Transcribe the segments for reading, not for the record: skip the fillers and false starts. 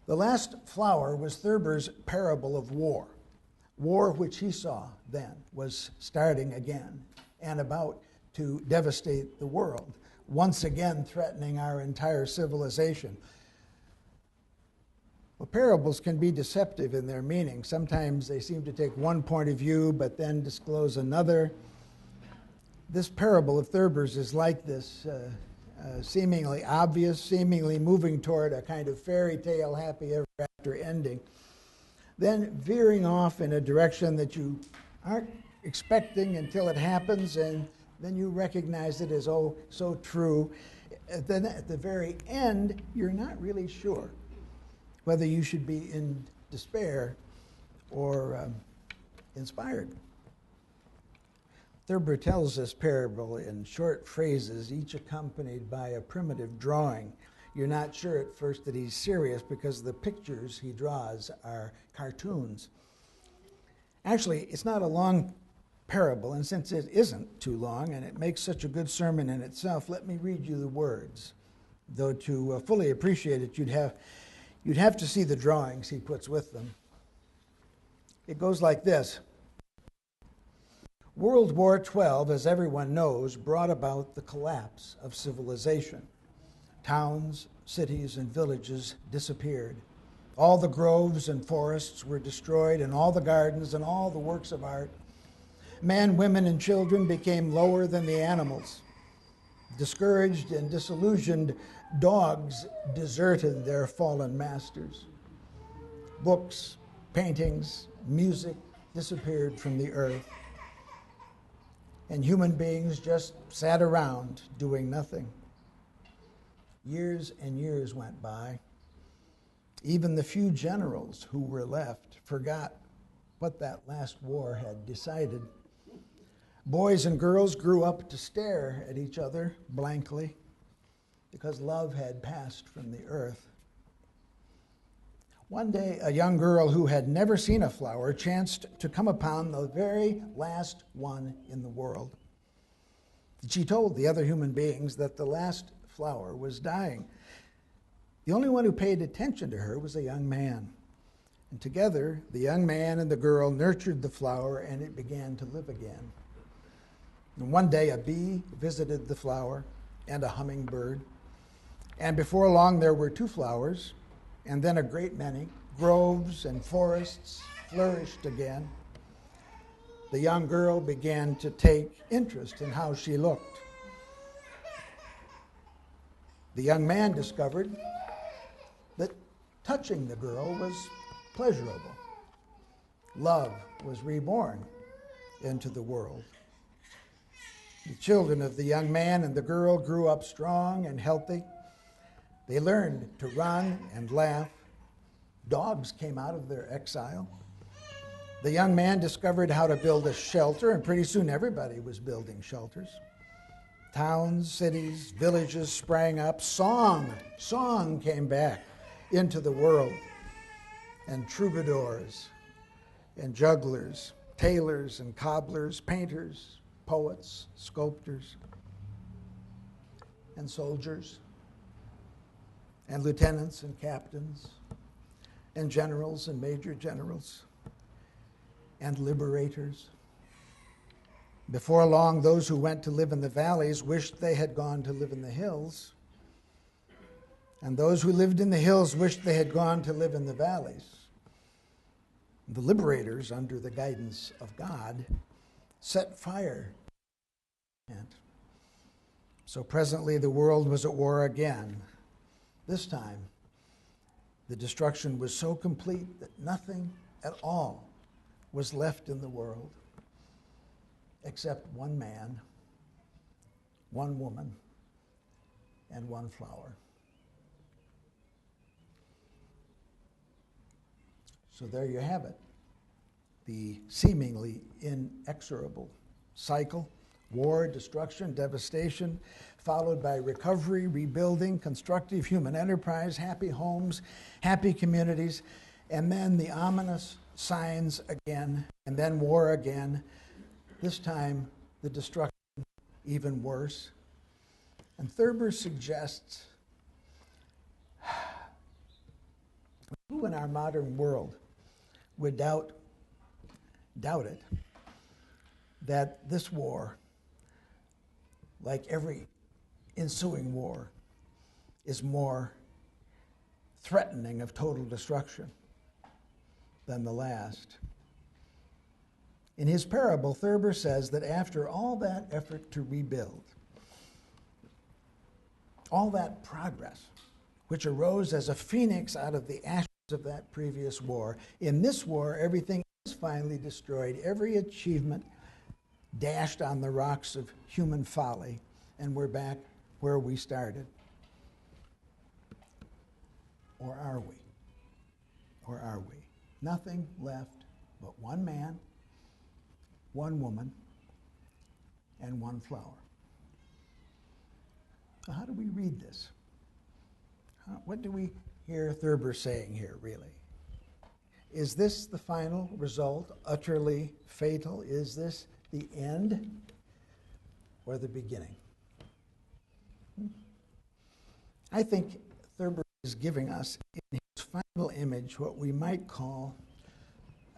The last flower was Thurber's parable of war. War, which he saw then, was starting again and about to devastate the world, once again threatening our entire civilization. Well, parables can be deceptive in their meaning. Sometimes they seem to take one point of view but then disclose another. This parable of Thurber's is like this, seemingly obvious, seemingly moving toward a kind of fairy tale, happy ever after ending, then veering off in a direction that you aren't expecting until it happens, and then you recognize it as, oh, so true. Then at the very end, you're not really sure whether you should be in despair or inspired. Thurber tells this parable in short phrases, each accompanied by a primitive drawing. You're not sure at first that he's serious because the pictures he draws are cartoons. Actually, it's not a long parable, and since it isn't too long and it makes such a good sermon in itself, let me read you the words. Though to fully appreciate it, you'd have to see the drawings he puts with them. It goes like this. World War XII, as everyone knows, brought about the collapse of civilization. Towns, cities, and villages disappeared. All the groves and forests were destroyed, and all the gardens and all the works of art. Men, women, and children became lower than the animals. Discouraged and disillusioned, dogs deserted their fallen masters. Books, paintings, music disappeared from the earth. And human beings just sat around doing nothing. Years and years went by. Even the few generals who were left forgot what that last war had decided. Boys and girls grew up to stare at each other blankly because love had passed from the earth. One day, a young girl who had never seen a flower chanced to come upon the very last one in the world. She told the other human beings that the last flower was dying. The only one who paid attention to her was a young man. And together, the young man and the girl nurtured the flower, and it began to live again. And one day, a bee visited the flower and a hummingbird. And before long, there were 2 flowers, and then a great many. Groves and forests flourished again. The young girl began to take interest in how she looked. The young man discovered that touching the girl was pleasurable. Love was reborn into the world. The children of the young man and the girl grew up strong and healthy. They learned to run and laugh. Dogs came out of their exile. The young man discovered how to build a shelter, and pretty soon everybody was building shelters. Towns, cities, villages sprang up. Song came back into the world. And troubadours and jugglers, tailors and cobblers, painters, poets, sculptors, and soldiers, and lieutenants and captains, and generals and major generals, and liberators. Before long, those who went to live in the valleys wished they had gone to live in the hills, and those who lived in the hills wished they had gone to live in the valleys. The liberators, under the guidance of God, set fire. So presently the world was at war again. This time, the destruction was so complete that nothing at all was left in the world except one man, one woman, and one flower. So there you have it, the seemingly inexorable cycle: war, destruction, devastation, followed by recovery, rebuilding, constructive human enterprise, happy homes, happy communities, and then the ominous signs again, and then war again. This time, the destruction even worse. And Thurber suggests who in our modern world would doubt it, that this war, like every ensuing war, is more threatening of total destruction than the last? In his parable, Thurber says that after all that effort to rebuild, all that progress, which arose as a phoenix out of the ashes of that previous war, in this war, everything is finally destroyed, every achievement dashed on the rocks of human folly, and we're back where we started. Or are we? Or are we? Nothing left but one man, one woman, and one flower. So how do we read this? What do we hear Thurber saying here, really? Is this the final result, utterly fatal? Is this the end or the beginning? I think Thurber is giving us in his final image what we might call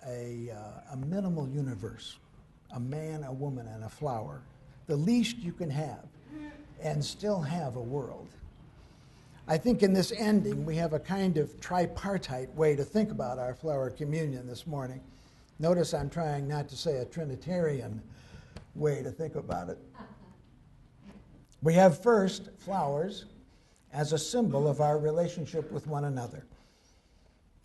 a minimal universe, a man, a woman, and a flower, the least you can have and still have a world. I think in this ending we have a kind of tripartite way to think about our flower communion this morning. Notice I'm trying not to say a Trinitarian way to think about it. We have first flowers as a symbol of our relationship with one another,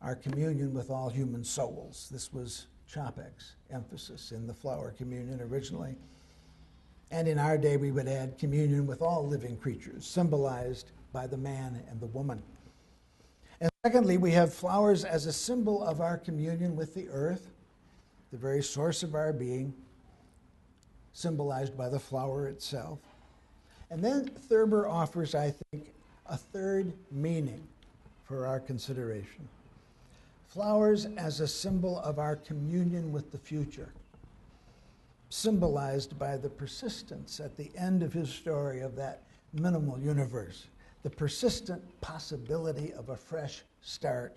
our communion with all human souls. This was Capek's emphasis in the flower communion originally. And in our day, we would add communion with all living creatures, symbolized by the man and the woman. And secondly, we have flowers as a symbol of our communion with the earth, the very source of our being, symbolized by the flower itself. And then Thurber offers, I think, a third meaning for our consideration. Flowers as a symbol of our communion with the future, symbolized by the persistence at the end of his story of that minimal universe, the persistent possibility of a fresh start,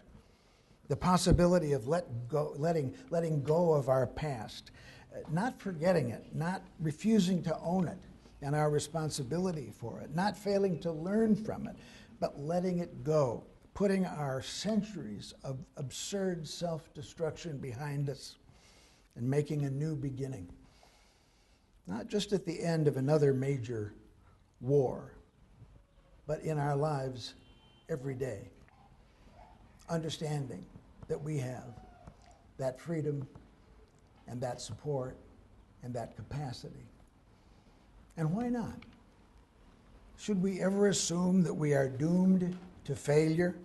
the possibility of letting go of our past, not forgetting it, not refusing to own it and our responsibility for it, not failing to learn from it, but letting it go, putting our centuries of absurd self-destruction behind us and making a new beginning. Not just at the end of another major war, but in our lives every day. Understanding that we have that freedom and that support and that capacity. And why not? Should we ever assume that we are doomed to failure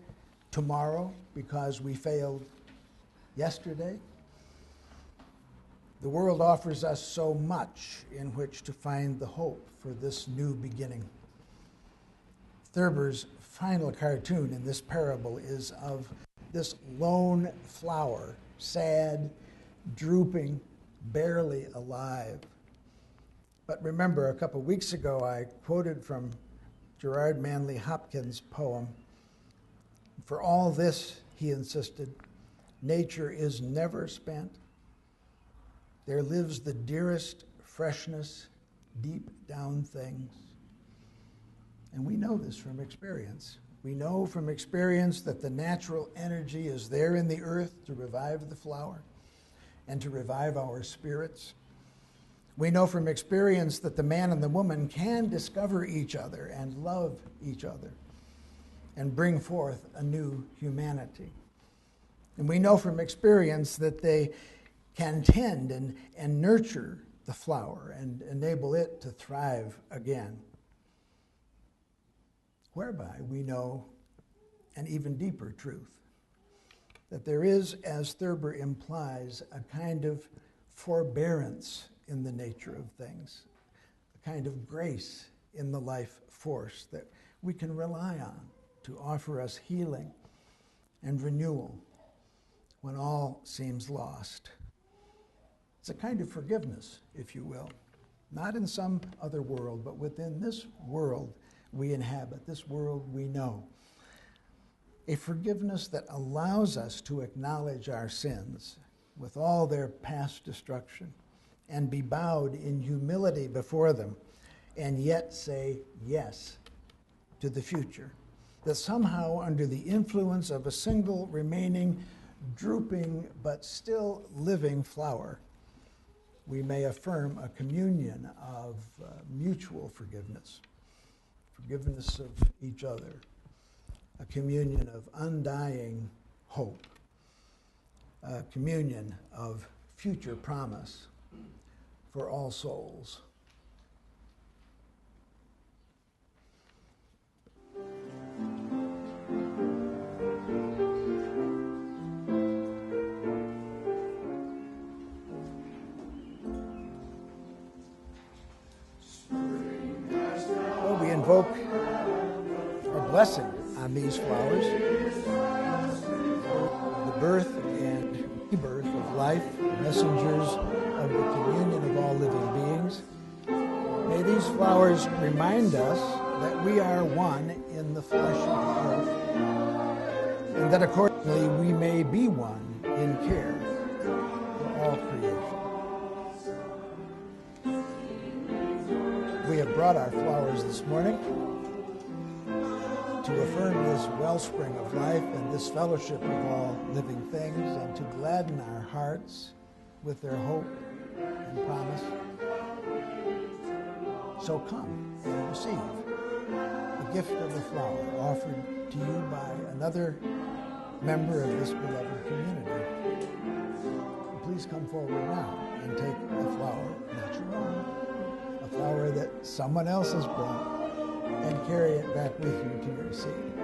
tomorrow because we failed yesterday? The world offers us so much in which to find the hope for this new beginning. Thurber's final cartoon in this parable is of this lone flower, sad, drooping, barely alive. But remember, a couple weeks ago, I quoted from Gerard Manley Hopkins' poem. For all this, he insisted, nature is never spent. There lives the dearest freshness deep down things. And we know this from experience. We know from experience that the natural energy is there in the earth to revive the flower and to revive our spirits. We know from experience that the man and the woman can discover each other and love each other and bring forth a new humanity. And we know from experience that they can tend and nurture the flower and enable it to thrive again. Whereby we know an even deeper truth, that there is, as Thurber implies, a kind of forbearance in the nature of things, a kind of grace in the life force that we can rely on to offer us healing and renewal when all seems lost. It's a kind of forgiveness, if you will, not in some other world, but within this world we inhabit, this world we know. a forgiveness that allows us to acknowledge our sins with all their past destruction and be bowed in humility before them and yet say yes to the future. That somehow under the influence of a single remaining, drooping, but still living flower, we may affirm a communion of mutual forgiveness, forgiveness of each other, a communion of undying hope, a communion of future promise for all souls. Well, we invoke a blessing on these flowers, the birth and rebirth of life, messengers of the communion of all living beings. May these flowers remind us that we are one in the flesh of the earth, and that accordingly we may be one in care for all creation. We have brought our flowers this morning to affirm this wellspring of life and this fellowship of all living things, and to gladden our hearts with their hope and promise. So come and receive the gift of the flower offered to you by another member of this beloved community. Please come forward now and take a flower, not your own, a flower that someone else has brought, and carry it back with you to your seat.